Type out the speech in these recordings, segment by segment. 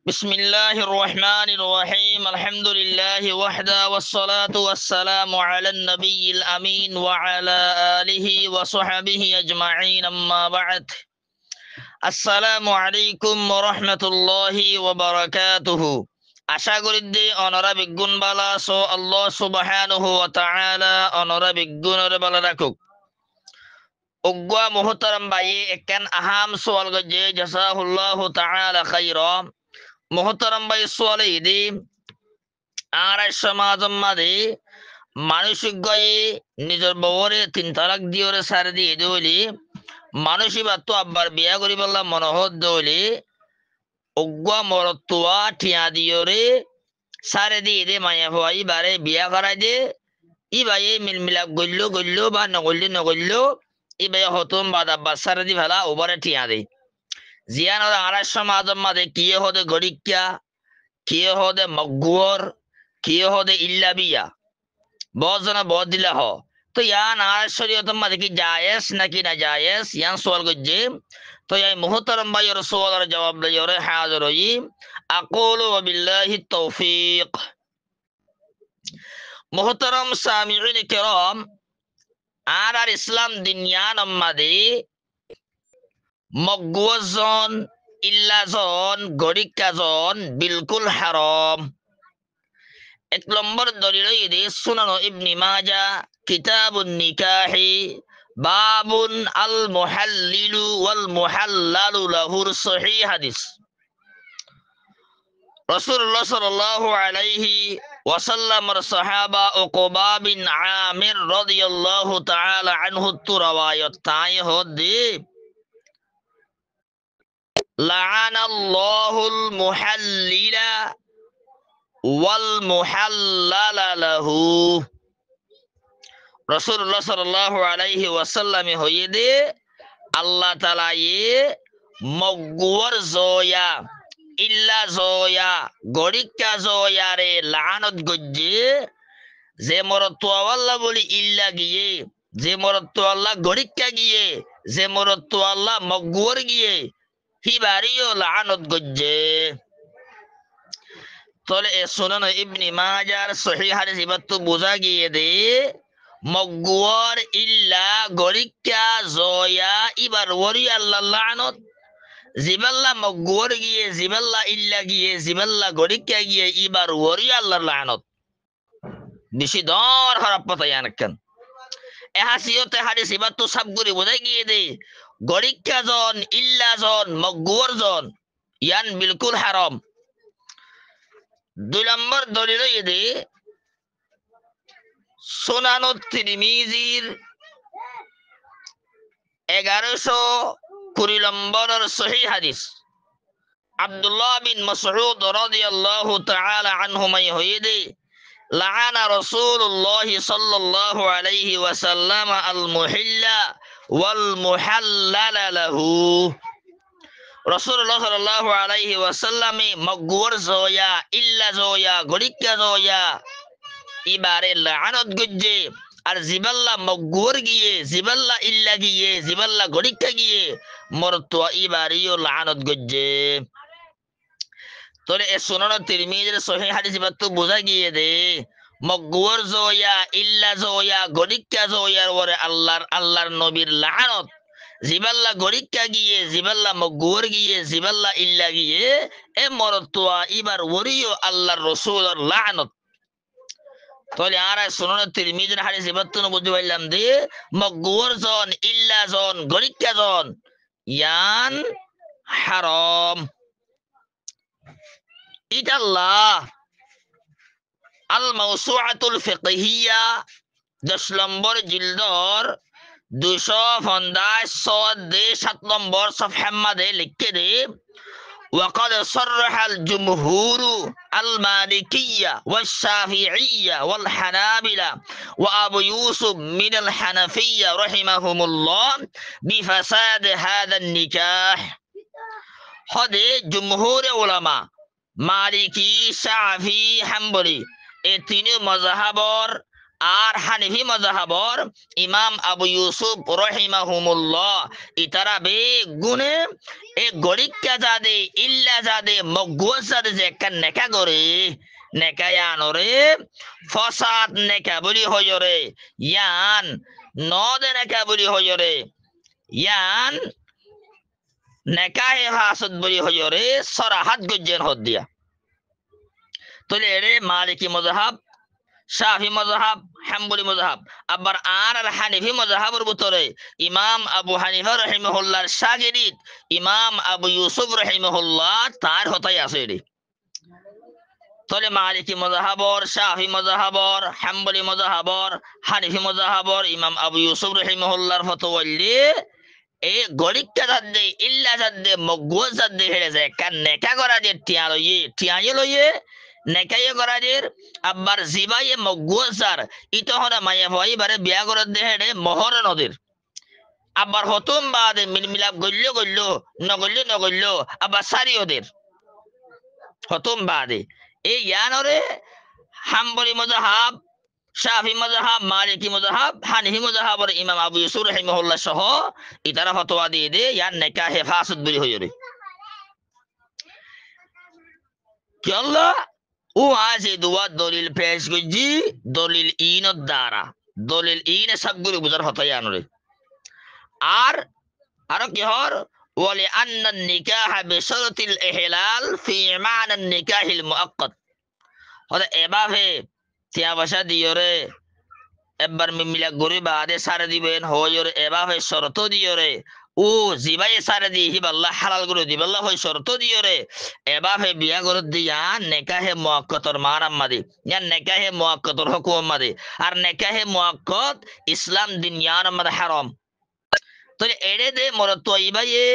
بسم الله الرحمن الرحيم الحمد لله وحده والصلاة والسلام على النبي الأمين وعلى آله وصحبه أجمعين أما بعد السلام عليكم ورحمة الله وبركاته আশা করি যে অনরা বিজ্ঞান বালা সো আল্লাহ সুবহানাহু ওয়া তাআলা অনরা বিজ্ঞানের বালা রাখুক উগ্গা মুহতারাম ভাই একখান আহাম সওয়াল গজে জাযাহুল্লাহু তাআলা খাইরা মোহতারাম ভাই সোয়ালে ইদি আর সমাজম মাঝে মানসিক গয়ে নিজের বউরে 3 তালাক দিওরে সারে দিয়ে দইলি মানুষই বা তো আব্বার বিয়া করি বললাম মনোহর দইলি অজ্ঞা মরতুয়া ঠিয়া দিওরে সারে দিয়ে দে মায়া ভাই বারে বিয়া করাই দে ই ভাই মিলমিলাপ গল্লো গল্লো বা নগল্লো ই ভাই হতম বাদ আব্বার সারে দি ভালা ওবারে ঠিয়া দে জিয়ান আর সমাজম মাঝে কিয়ে হদে গড়িকা কিয়ে হদে মগুয়ার কিয়ে হদে ইল্লাবিয়া बहुत जना बहुत दिला हो तो यान आज शरीयत में देखी जायज ना कि ना जायज यान सवाल गुज्जे तो यार मुहतरम भाई और सवाल और जवाब दे और हाजिर होई अक़ूलु व बिल्लाहि तौफीक मुहतरम सामिईन किराम आर इस्लाम दुनिया नम्मादे मगवजन इल्लाजन गरिकाजन बिल्कुल हराम एक नंबर दलील ये सुनानो इब्न माजा किताबुन निकाही बाबुन अल मुहल्लिलु वल मुहल्लालु लहुर सही हदीस रसूलुल्लाह सल्लल्लाहु अलैहि वसल्लम और सहाबा उक़बा बिन आमिर रदियल्लाहु ताला अन्हु तो रवायत ताए हो दे लअनल्लाहुल मुहल्लिला ওয়াল মুহাল্লালা লাহু রাসূলুল্লাহ সাল্লাল্লাহু আলাইহি ওয়াসাল্লামে হইয়ে দে আল্লাহ তাআলা এ মগওয়ার জয়া ইল্লা জয়া গরিকা জয়া রে লানত গজ্জে যে মরত আল্লাহ বলি ইল্লা গিয়ে যে মরত আল্লাহ গরিকা গিয়ে যে মরত আল্লাহ মগওয়ার গিয়ে হিবারিও লানত গজ্জে তলে সুনান ইবনে মাজার সহিহ হাদিস ইবাতু বোঝা গিয়ে দে মগওয়ার ইল্লা গরিকা জয়া ইবার ওরি আল্লাহ লানত জিবাল্লা মগওয়ার গিয়ে জিবাল্লা ইল্লা গিয়ে জিবাল্লা গরিকা গিয়ে ইবার ওরি আল্লাহ লানত বেশি দর খারাপ কথা ইয়ানকান এহাসিয়তে হাদিস ইবাতু সবগুরি বোঝা গিয়ে দে গরিকা জন ইল্লা জন মগওয়ার জন ইয়ান বিলকুল হারাম 2 নম্বর দলিল ইদি সুনানুত তিরমিজির 1120 নম্বরের সহিহ হাদিস আব্দুল্লাহ বিন মাসউদ রাদিয়াল্লাহু তাআলা আনহুমা হইদে লাআনা রাসূলুল্লাহ সাল্লাল্লাহু আলাইহি ওয়াসাল্লাম আল মুহিল্লা ওয়াল মুহাল্লালা লাহু রাসূলুল্লাহ সাল্লাল্লাহু আলাইহি ওয়াসাল্লামে মগওয়ার জয়া ইল্লা জয়া গরিকা জয়া ইবারে লানত গজ্জে আর জিবাল্লা মগওয়ার গিয়ে জিবাল্লা ইল্লা গিয়ে জিবাল্লা গরিকা গিয়ে মরতুয়া ইবারিও লানত গজ্জে তোরে এ সুনান তিরমিজির সহিহ হাদিস বাতু বোঝা গিয়ে দে মগওয়ার জয়া ইল্লা জয়া গরিকা জয়ার ওরে আল্লাহর নবীর লানত জিবাল্লা গরিকা গিয়ে জিবাল্লা মগওয়ার গিয়ে জিবাল্লা ইল্লা গিয়ে এ মরতুয়া ইবার ওরিও আল্লাহর রাসূলের লানত তাহলে আর সুনান তিরমিজির হাদিস ইবাতু বুঝতে পারলাম দে মগওয়ার জন ইল্লা জন গরিকা জন ইয়ান হারাম ইতাল্লাহ আল মাওসুআতুল ফিকহিয়া 10 নম্বর জিলদর 215 নম্বর صفحة মাদে লিখে দে وقد صرح الجمهور المالكية والشافعية والحنابلة وأبو يوسف من الحنفية رحمهم الله بفساد هذا النكاح هذا جمهور علماء মালিকি শাফি হাম্বলি এই তিন মাযহাবর আর হানিফি মযহাবর ইমাম আবু ইউসুফ রহিমাহুমুল্লাহ ইতারা বে গুনে এ গড়িক্কা জাদে ইল্লা জাদে মগুয়াজ জাদে যে একটা নেকা করে নেকায়ানরে ফসাদ নেকা বলি হয়রে ইয়ান নদে নেকা বলি হয়রে ইয়ান নেকাহে হাসদ বলি হয়রে সরাহাত গজ্জেন হদ দিয়া তোলে এরে মালিকি মযহাব শাফি মযহাব হাম্বলি মযহাব আবার আর হানিফি মযহাবের ভিতরে ইমাম আবু হানিফা রাহিমাহুল্লাহর শাগিরিদ ইমাম আবু ইউসুফ রাহিমাহুল্লাহ তার হতাই আছে এটি তোলে মালিকি মযহাবর শাফি মযহাবর হাম্বলি মযহাবর হানিফি মযহাবর ইমাম আবু ইউসুফ রাহিমাহুল্লাহর ফতোয়াল্লি এ গড়িক্কা জাদে ইল্লা জাদে মগুয়াজ জাদে হেড়ে যায় কান নেকা করা যে টিয়া লইয়ে নেকায়ে করাজের আব্বার জিবাইয়ে মগুয়াজার ইতহরা মায়া ভয় বারে বিয়া করে দেহেড়ে মহর নদীর আবার হতুম বাদে মিলমিলাপ গল্য নগল্য আবার সারি ওদের হতুম বাদে এই ইয়ানরে হাম্বলি মযহাব শাফি মযহাব মালিকি মযহাব হানিফি মযহাবর ইমাম আবু ইউসুফ রাহিমাহুল্লাহ সহ ইতারা ফতোয়া দিয়ে দে ইয়ান নেকা হেফাজত বলি হইরে কি আল্লাহ ও আছে দুয়া দলিল পেশ করছি দলিল ইনত দ্বারা দলিল ইনে সবগুলো বুঝার হতাই আনরে আর আরো কি হর ওয়ালি আন্না নিকাহ বিশরতিল ইহলাল ফি মা'না নিকাহিল মুআক্কাদ হদা এভাবে তিয়া বসা দিয়রে একবার মিমিলা গরি বাদে সারে দিবেন হয়রে এভাবে শর্ত দিয়রে ও জিবাই সারে দি হিবাল্লাহ হালাল করে দিবাল্লাহ হয় শর্ত দিয়রে এভাবে বিয়া করে দিয়া নেকাহে মুআক্কাতর মারাম্মাদি ইয়া নেকাহে মুআক্কাতর হুকুম মাদি আর নেকাহে মুআক্কাত ইসলাম দুনিয়ার মধ্যে হারাম তো এড়ে দে মর তয়বায়ে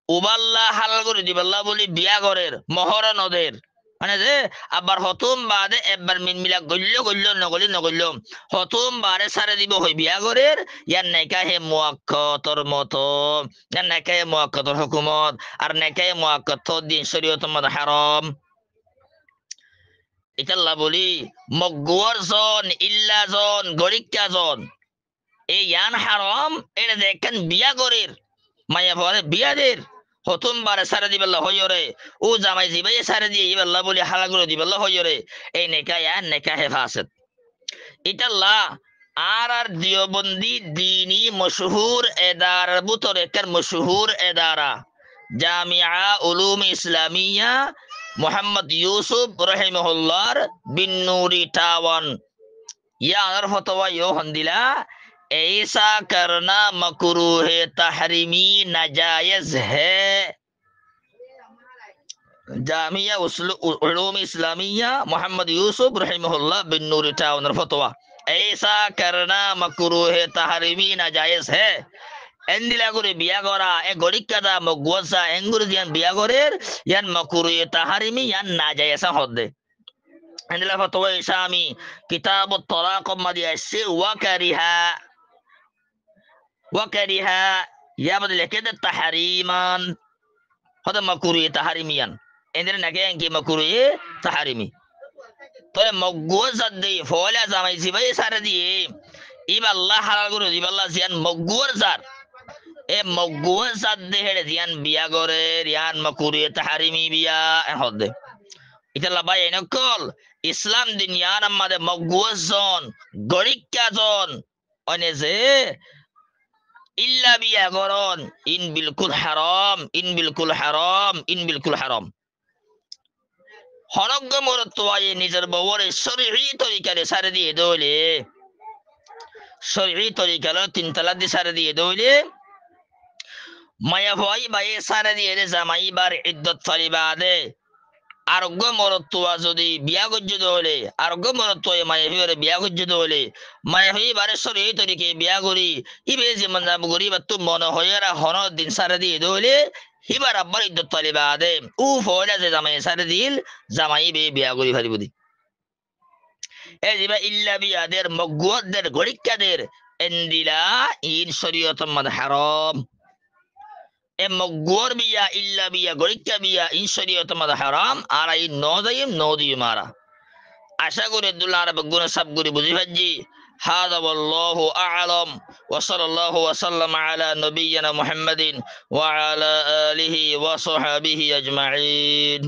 উবাল্লাহ হালাল করে দিবাল্লাহ বলি বিয়া করের মহর নদের মানে যে আবার হতুম বাদে একবার মিনমিলা গল্য নগল্য হতুম বারে সারে দিব হই বিয়া করের ইয়ার নেকাহে মুআক্কাতর মতো ইয়ার নেকাহে মুআক্কাতর হুকুমত আর নেকাহে মুআক্কাত দিন শরীয়তের মধ্যে হারাম ইতাল্লাহ বলি মগুয়ার জন ইল্লা জন গরিক্কা জন এই ইয়ান হারাম এটা দেখেন বিয়া করের মায়া ভরে বিয়াদের হতুম বারে সারে দিবেল্লাহ হইরে ও জামাই জিবাই সারে দিয়ে ইবেল্লাহ বলি হালাগুলো দিবেল্লাহ হইরে এই নেকায়া নেকাহে ফাসিদ ইতাল্লাহ আর দিওবন্দি দিনী মশহুর এদার বুতর একটা মশহুর এদারা জামিয়া উলুম ইসলামিয়া মোহাম্মদ ইউসুফ রহিমাহুল্লাহর বিন্নুরি টাওয়ান ইয়ার ফতোয়া ইও হন্দিলা ऐसा करना मकरूह तहरीमी नाजायज है जामिया उलूम इस्लामिया मोहम्मद यूसुफ रहिमहुल्लाह बिन नूर टाउन फतवा ऐसा करना मकरूह तहरीमी नाजायज है एंदिला करे बिया करा ए गड़िक्कादा मगुआसा एंगुर दियान बिया करेर यान मकरूह तहरीमी यान नाजायज हदे एंदिला फतवा इसामी किताब तलाक मदिया से वकरिहा وكرها يابد لكده تحريما هذا مكروه تحريميا عندنا نكين كي مكروه تحريمي طيب مغوز دي فولا زماي سيباي سار دي ইবা আল্লাহ হালাল করে দিবা আল্লাহ জিয়ান মগুয়ার জার এ মগুয়ার জার দে হেড়ে জিয়ান বিয়া করে রিয়ান মাকুরিয়ে তাহারিমি বিয়া হদে ইতাল্লাহ ভাই এনেকল ইসলাম দুনিয়ার আমাদের মগুয়ার জন গরিক্কা জন অনে যে ইল্লা বিয়া গরন ইন বিলকুল হারাম ইন বিলকুল হারাম ইন বিলকুল হারাম হনগ্য মরতওয়ায়ে নিজের বউরে শরঈ তরিকারে সারে দিয়ে দইলে শরঈ তরিকালে তিন তালাক দিয়ে সারে দিয়ে দইলে মায়া ভয় বায়ে সারে দিয়ে জামাই বার ইদ্দত ফারিবাদে আরোগ্য মরতওয়া যদি বিয়া গজ্জদ হলে আরোগ্য মরতওয়ে মায়া হিরে বিয়া গজ্জদ হলে মায়া হি বারে শরঈ তরিকে বিয়া করি ইবে যেমন যাব করি বা তুম মন হয়রা হন দিন সারে দিয়ে দইলে হিবার আব্বার ইদ্দত ফারিবাদে উ ফয়লা যে জামাই সারে দিল জামাই বে বিয়া করি ফারিবদি এজিবা ইল্লা বিয়াদের মগুয়াদের গড়িক্কাদের এন্দিলা ইন শরীয়তের মধ্যে হারাম এ মগুয়ার বিয়া ইল্লা বিয়া গড়িক্কা বিয়া ইন শরীয়তের মধ্যে হারাম আর এই নদিম মারা আশা করি দুল্লা আরব গুণ সব গুরি বুঝি ভাজি هذا والله أعلم وصلى الله وسلم على نبينا محمد وعلى آله وصحبه أجمعين